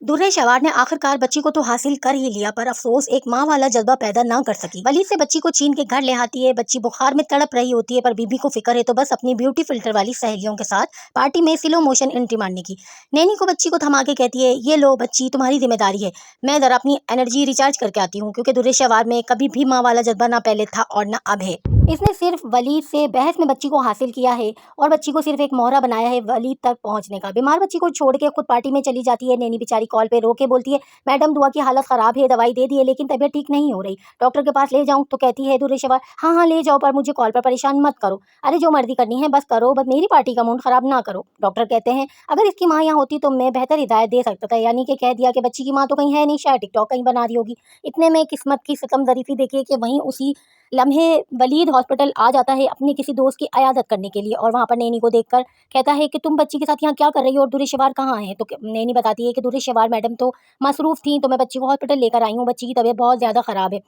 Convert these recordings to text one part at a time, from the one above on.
दुर्रे शवार ने आखिरकार बच्ची को तो हासिल कर ही लिया, पर अफसोस एक माँ वाला जज्बा पैदा ना कर सकी। वलीद से बच्ची को छीन के घर ले आती है। बच्ची बुखार में तड़प रही होती है, पर बीबी को फिक्र है तो बस अपनी ब्यूटी फिल्टर वाली सहेलियों के साथ पार्टी में स्लो मोशन एंट्री मारने की। नैनी को बच्ची को थमा के कहती है, ये लो बच्ची, तुम्हारी जिम्मेदारी है। मैं जरा अपनी एनर्जी रिचार्ज करके आती हूँ, क्योंकि दुर्रे शवार में कभी भी माँ वाला जज्बा ना पहले था और ना अब है। इसने सिर्फ वलीद से बहस में बच्ची को हासिल किया है और बच्ची को सिर्फ एक मोहरा बनाया है वलीद तक पहुंचने का। बीमार बच्ची को छोड़ के खुद पार्टी में चली जाती है। नैनी बेचारी कॉल पे रो के बोलती है, मैडम दुआ की हालत खराब है, दवाई दे दी है लेकिन तबीयत ठीक नहीं हो रही, डॉक्टर के पास ले जाऊं? तो कहती है दुर्रे शवार, हाँ हाँ ले जाओ, पर मुझे कॉल पर परेशान मत करो। अरे जो मर्जी करनी है बस करो, बस मेरी पार्टी का मूड खराब ना करो। डॉक्टर कहते हैं, अगर इसकी माँ यहाँ होती तो मैं बेहतर हिदायत दे सकता था, यानी कि कह दिया कि बच्ची की माँ तो कहीं है नहीं, शायद टिकटॉक कहीं बना रही होगी। इतने में किस्मत की सितम ज़रीफी देखिए कि वहीं उसी लम्हे वलीद हॉस्पिटल आ जाता है अपने किसी दोस्त की अयादत करने के लिए, और वहाँ पर नैनी को देखकर कहता है कि तुम बच्ची के साथ यहाँ क्या कर रही हो और दुर्रे शवार कहाँ है? तो नैनी बताती है कि दुर्रे शवार मैडम तो मसरूफ़ थी, तो मैं बच्ची को हॉस्पिटल लेकर आई हूँ, बच्ची की तबीयत बहुत ज़्यादा ख़राब है।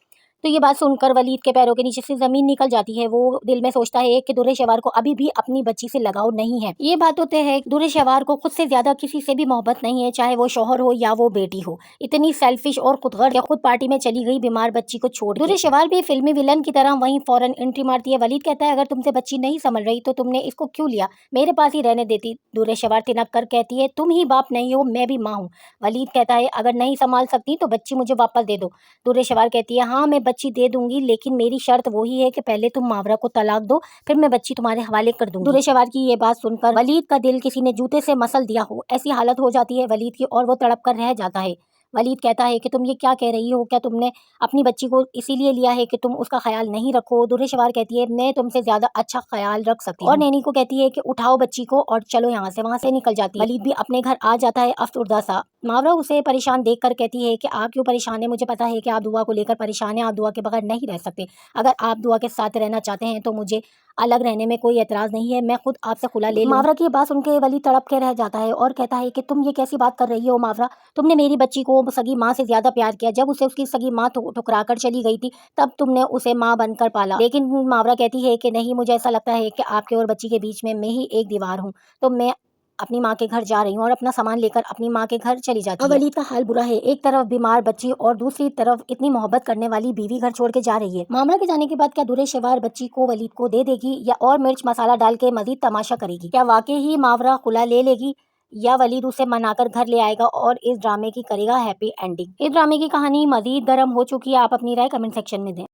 तो ये बात सुनकर वलीद के पैरों के नीचे से ज़मीन निकल जाती है। वो दिल में सोचता है कि दुर्रे शवार को अभी भी अपनी बच्ची से लगाव नहीं है। ये बात होते है दुर्रे शवार को खुद से ज़्यादा किसी से भी मोहब्बत नहीं है, चाहे वो शौहर हो या वो बेटी हो। इतनी सेल्फिश और खुदगर्ज, खुद पार्टी में चली गई बीमार बच्ची को छोड़। दुर्रे शवार भी फिल्मी विलन की तरह वहीं फौरन एंट्री मारती है। वलीद कहता है, अगर तुमसे बच्ची नहीं संभल रही तो तुमने इसको क्यों लिया, मेरे पास ही रहने देती। दुर्रे शवार तिनक कर कहती है, तुम ही बाप नहीं हो, मैं भी माँ हूँ। वलीद कहता है, अगर नहीं संभाल सकती तो बच्ची मुझे वापस दे दो। दुर्रे शवार कहती है, हाँ मैं बच्ची दे दूंगी, लेकिन मेरी शर्त वही है कि पहले तुम मावरा को तलाक दो, फिर मैं बच्ची तुम्हारे हवाले कर दूंगी। दुर्रे शवार की ये बात सुनकर वलीद का दिल किसी ने जूते से मसल दिया हो ऐसी हालत हो जाती है वलीद की, और वो तड़प कर रह जाता है। वलीद कहता है कि तुम ये क्या कह रही हो, क्या तुमने अपनी बच्ची को इसीलिए लिया है कि तुम उसका ख्याल नहीं रखो? दुर्रे शवार कहती है, मैं तुमसे ज्यादा अच्छा ख्याल रख सकती हूँ। और नैनी को कहती है कि उठाओ बच्ची को और चलो यहाँ से। वहाँ से निकल जाती है। वलीद भी अपने घर आ जाता है अफसरदा सा। मावरा उसे परेशान देखकर कहती है कि आप क्यों परेशान है, मुझे पता है कि आप दुआ को लेकर परेशान हैं, आप दुआ के बगैर नहीं रह सकते। अगर आप दुआ के साथ रहना चाहते हैं तो मुझे अलग रहने में कोई एतराज़ नहीं है, मैं खुद आपसे खुला ले लूँ। मावरा की बात सुन के वलीद तड़प के रह जाता है और कहता है कि तुम ये कैसी बात कर रही हो मावरा, तुमने मेरी बच्ची को सगी माँ से ज्यादा प्यार किया। जब उसे उसकी सगी माँ ठुकरा कर चली गई थी तब तुमने उसे माँ बनकर पाला। लेकिन मावरा कहती है कि नहीं, मुझे ऐसा लगता है कि आपके और बच्ची के बीच में मैं ही एक दीवार हूँ, तो मैं अपनी माँ के घर जा रही हूँ, और अपना सामान लेकर अपनी माँ के घर चली जाती है। वलीद का हाल बुरा है, एक तरफ बीमार बच्ची और दूसरी तरफ इतनी मोहब्बत करने वाली बीवी घर छोड़ के जा रही है। मामला के जाने के बाद क्या दुर्रे शवार बच्ची को वलीद को दे देगी या और मिर्च मसाला डाल के मजीद तमाशा करेगी? क्या वाकई ही मावरा खुला ले लेगी या वलीद उसे मनाकर घर ले आएगा और इस ड्रामे की करेगा हैप्पी एंडिंग? इस ड्रामे की कहानी मजीद गर्म हो चुकी है, आप अपनी राय कमेंट सेक्शन में दें।